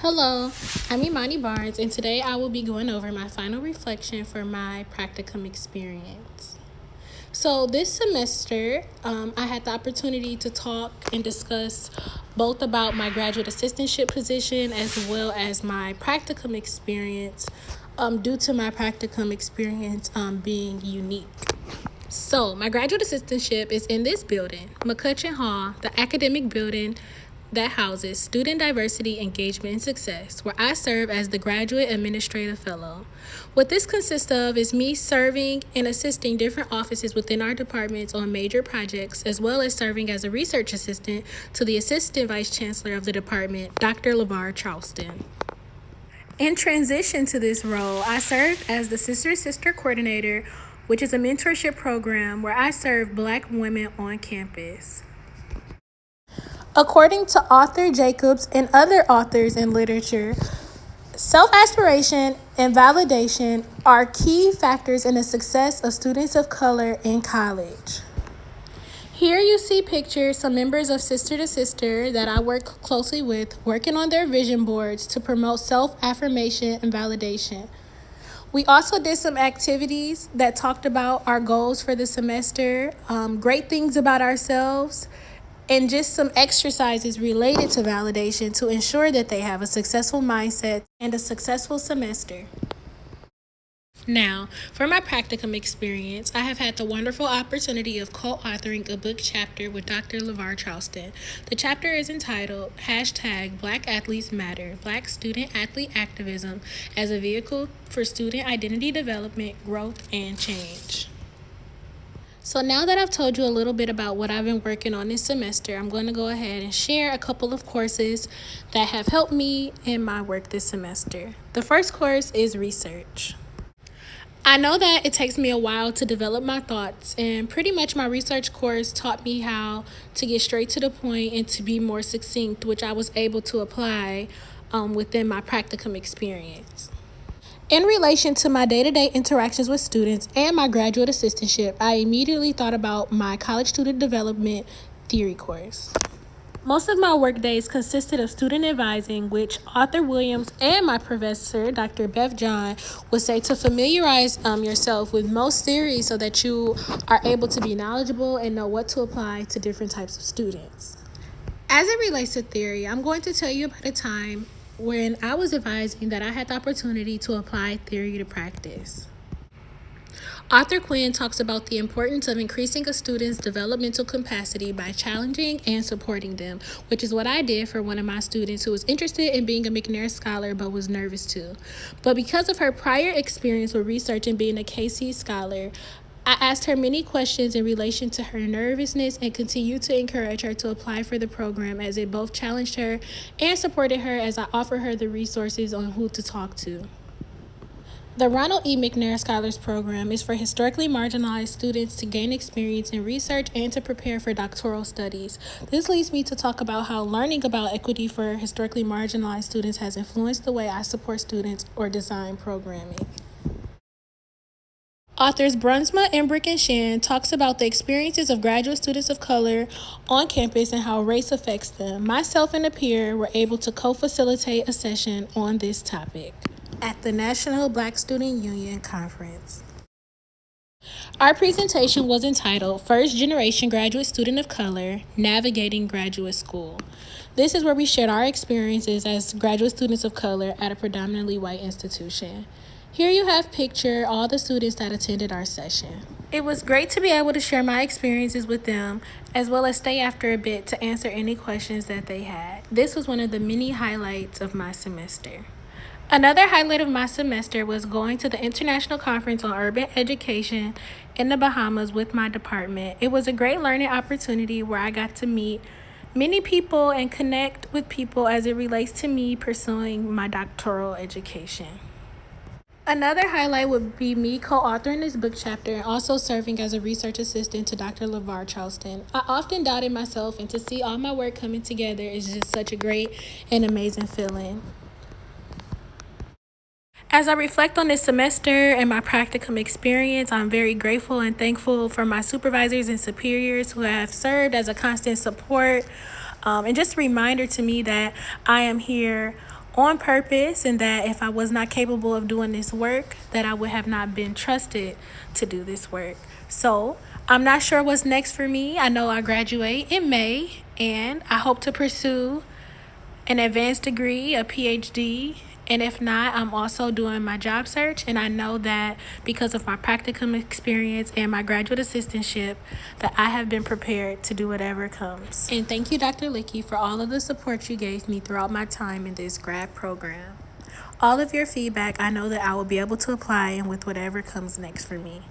Hello, I'm Imani Barnes, and today I will be going over my final reflection for my practicum experience. So, this semester, I had the opportunity to talk and discuss both about my graduate assistantship position as well as my practicum experience, due to my practicum experience being unique. So, my graduate assistantship is in this building, McCutcheon Hall, the academic building that houses Student Diversity, Engagement, and Success, where I serve as the Graduate Administrative Fellow. What this consists of is me serving and assisting different offices within our departments on major projects, as well as serving as a research assistant to the Assistant Vice Chancellor of the department, Dr. LeVar Charleston. In transition to this role, I served as the Sister to Sister Coordinator, which is a mentorship program where I serve Black women on campus. According to Arthur Jacobs and other authors in literature, self-aspiration and validation are key factors in the success of students of color in college. Here you see pictures some members of Sister to Sister that I work closely with working on their vision boards to promote self-affirmation and validation. We also did some activities that talked about our goals for the semester, great things about ourselves, and just some exercises related to validation to ensure that they have a successful mindset and a successful semester. Now, for my practicum experience, I have had the wonderful opportunity of co-authoring a book chapter with Dr. LeVar Charleston. The chapter is entitled #Black Athletes Matter, Black Student Athlete Activism as a Vehicle for Student Identity Development, Growth, and Change. So now that I've told you a little bit about what I've been working on this semester, I'm going to go ahead and share a couple of courses that have helped me in my work this semester. The first course is research. I know that it takes me a while to develop my thoughts, and pretty much my research course taught me how to get straight to the point and to be more succinct, which I was able to apply within my practicum experience. In relation to my day-to-day interactions with students and my graduate assistantship, I immediately thought about my college student development theory course. Most of my work days consisted of student advising, which Arthur Williams and my professor, Dr. Bev John, would say to familiarize yourself with most theories so that you are able to be knowledgeable and know what to apply to different types of students. As it relates to theory, I'm going to tell you about a time when I was advising that I had the opportunity to apply theory to practice. Arthur Quinn talks about the importance of increasing a student's developmental capacity by challenging and supporting them, which is what I did for one of my students who was interested in being a McNair Scholar but was nervous too. But because of her prior experience with research and being a KC Scholar, I asked her many questions in relation to her nervousness and continued to encourage her to apply for the program, as it both challenged her and supported her as I offered her the resources on who to talk to. The Ronald E. McNair Scholars Program is for historically marginalized students to gain experience in research and to prepare for doctoral studies. This leads me to talk about how learning about equity for historically marginalized students has influenced the way I support students or design programming. Authors Brunsma, Embrick, and Shan talks about the experiences of graduate students of color on campus and how race affects them. Myself and a peer were able to co-facilitate a session on this topic at the National Black Student Union Conference. Our presentation was entitled First Generation Graduate Student of Color, Navigating Graduate School. This is where we shared our experiences as graduate students of color at a predominantly white institution. Here you have pictured all the students that attended our session. It was great to be able to share my experiences with them, as well as stay after a bit to answer any questions that they had. This was one of the many highlights of my semester. Another highlight of my semester was going to the International Conference on Urban Education in the Bahamas with my department. It was a great learning opportunity where I got to meet many people and connect with people as it relates to me pursuing my doctoral education. Another highlight would be me co-authoring this book chapter and also serving as a research assistant to Dr. LeVar Charleston. I often doubted myself, and to see all my work coming together is just such a great and amazing feeling. As I reflect on this semester and my practicum experience, I'm very grateful and thankful for my supervisors and superiors who have served as a constant support and just a reminder to me that I am here on purpose, and that if I was not capable of doing this work, that I would have not been trusted to do this work. So I'm not sure what's next for me. I know I graduate in May, and I hope to pursue an advanced degree, a PhD. And if not, I'm also doing my job search. And I know that because of my practicum experience and my graduate assistantship, that I have been prepared to do whatever comes. And thank you, Dr. Licky, for all of the support you gave me throughout my time in this grad program. All of your feedback, I know that I will be able to apply and with whatever comes next for me.